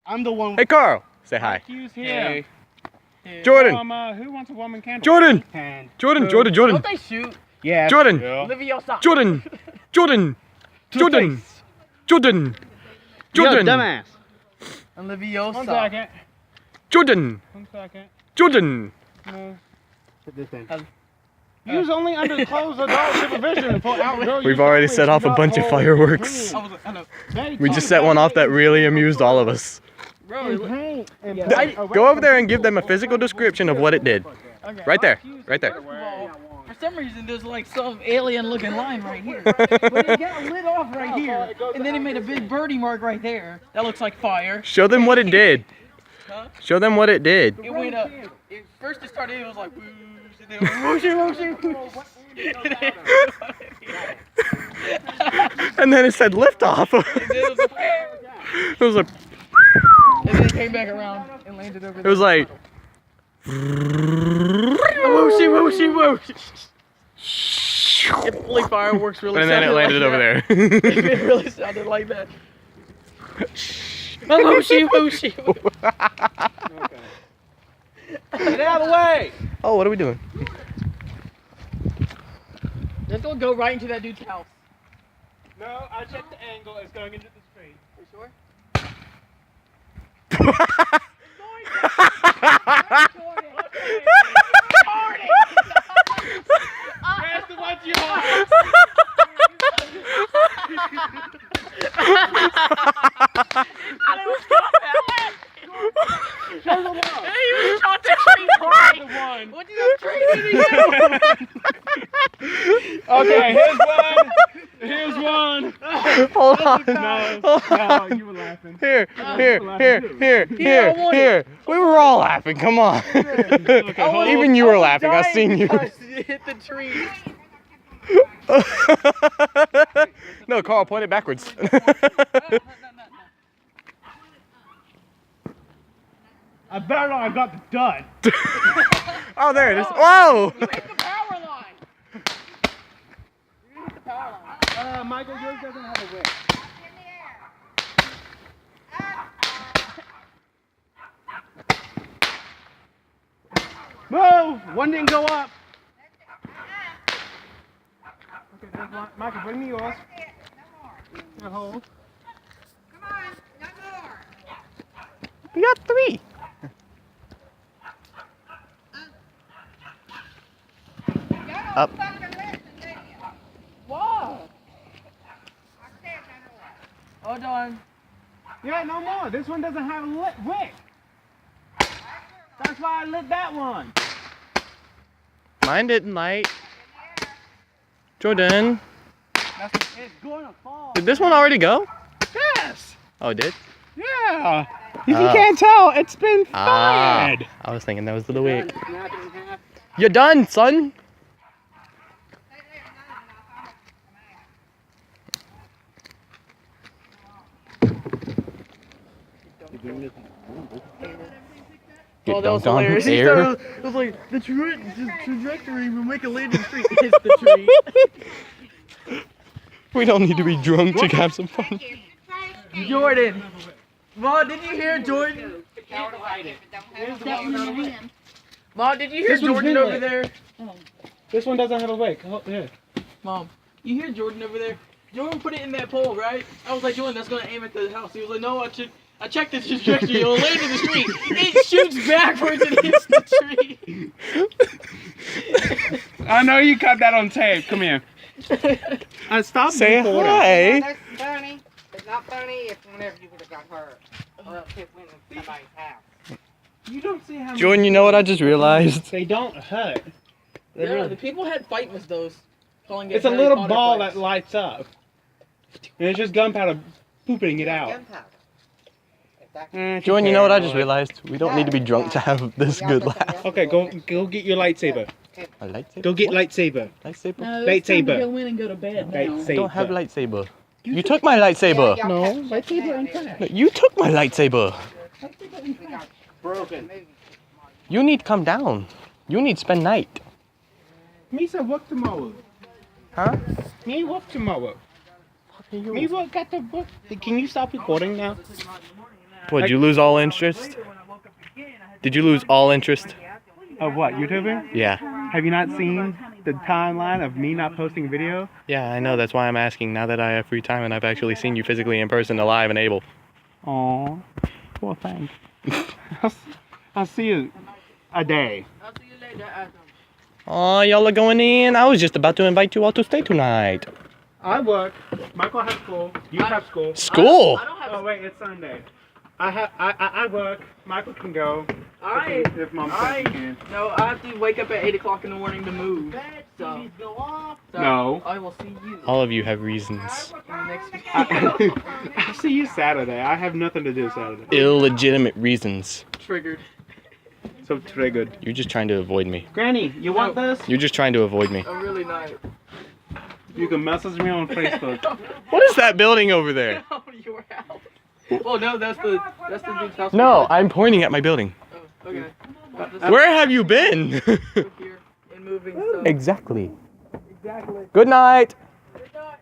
I'm the one. Hey, Carl. Say hi. Excuse him. Hey. Jordan. Who wants a woman candle? Jordan. Hand. Jordan. Don't Jordan. they shoot? Yeah. Jordan. Yeah. Leviosa. Jordan. Jordan. Jordan. Jordan. Jordan. dumbass. Leviosa. 1 second. Jordan. 1 second. Jordan. No. Put this in. Use only under closed adult supervision for outdoor use We've already only. set off a Do not bunch of hold fireworks. green. We just set one off that really amused all of us. Bro, Paint and Yeah. paint away Go over from there and give people. them a physical description of what it did. okay. Right there. Right there. First of all, for some reason, there's like some alien-looking line right here, but it got lit off right here, and then it made a big birdie mark right there. That looks like fire. Show them what it did. Huh? Show them what it did. It went up. First it started, it was like whoosh, and then whoosh, whoosh. And then it said liftoff. It It was like, and then it came back around and landed over it there. was like, Whooshy, whooshy, whoosh. If only fireworks really and then it sounded landed like over there. If it really sounded like that. Whooshy, whooshy, whoosh. Get out of the way! Oh, what are we doing? Let's go right into that dude's house. No, I checked the angle. It's going into the street. Are you sure? Where's the one you want? What did I trade Okay, here's one. Here's one. Hold on. No, you were laughing. Here. I want Here. We were all laughing. Come on. Even you were laughing. I seen you. It hit the tree. No, Carl, point it backwards. I better not. I got the dud. Oh, there it is. Whoa! You hit the power line. You hit the power line. Michael, yours doesn't have a wick. Move! One didn't go up. Okay, there's one. Michael, bring me yours. No hold. We got 3. Up. Whoa. Hold on. Yeah, no more. This one doesn't have a wick. That's why I lit that one. Mine didn't light. Jordan. It's going to fall. Did this one already go? Yes. Oh, it did? Yeah. If you Oh. can't tell, it's been Ah, fired. I was thinking that was the wick. Snap it in half. You're done, son. Get Oh, that was dunked on hilarious. He air. thought it was like the trajectory will make a landing street hit the tree. We don't need to be drunk to have some fun. Jordan. Mom, did you hear Jordan? Mom, did you hear This one's Jordan been over lit. there? This one doesn't have a wick. Oh, yeah. Mom, you hear Jordan over there? Jordan put it in that pole, right? I was like, Jordan, that's gonna aim at the house. He was like, no, I checked the trajectory. It'll land in the street. It shoots backwards and hits the tree. I know you cut that on tape. Come here. Stop Say recording. hi. That's funny. It's not funny if whenever you would have got hurt. Or else it went in somebody's house. You don't see how Jordan, you know what I just realized? they don't hurt. Yeah, the people had fight with those. Calling it It's a Harry little Potter ball fights. that lights up. And it's just gunpowder pooping it out. Gunpowder. If that- Jordan, you know what I just realized? We don't need to be drunk to have this Y'all good put that laugh. Okay, go get your lightsaber. A lightsaber? Go get What? lightsaber. Lightsaber? No, it's time to Lightsaber. go in and go to bed now. Lightsaber. I don't have lightsaber. You took my lightsaber. Y'all No, kept shutting lightsaber down, and didn't You took my lightsaber. we? We got Broken. movie. You need to come down. You need to spend night. Me say work tomorrow. Huh? Me work tomorrow. Me work got the work. Can you stop recording now? What, did you lose all interest? Did you lose all interest? Of what, YouTubing? Yeah. Have you not seen the timeline of me not posting video? Yeah, I know. That's why I'm asking now that I have free time and I've actually seen you physically in person, alive and able. Aw. Well, thanks. I'll see you a day. I'll see you later, Adam. Oh, y'all are going in. I was just about to invite you all to stay tonight. I work. Michael has school. You have school. School? I don't have. Oh wait, it's Sunday. I work. Michael can go. I If Mom says he can. no. I have to wake up at 8 o'clock in the morning to move. So No. I will see you All of you have reasons. next week. I'll see you Saturday. I have nothing to do Saturday. Illegitimate reasons. Triggered. So triggered. You're just trying to avoid me. Granny, you want this? You're just trying to avoid me. I'm really not. You can message me on Facebook. What is that building over there? Oh, your house. Oh no, that's the dude's house. No, I'm pointing at my building. Oh, okay. Where have you been? Here and moving stuff. Exactly. Exactly. Good night. Good night.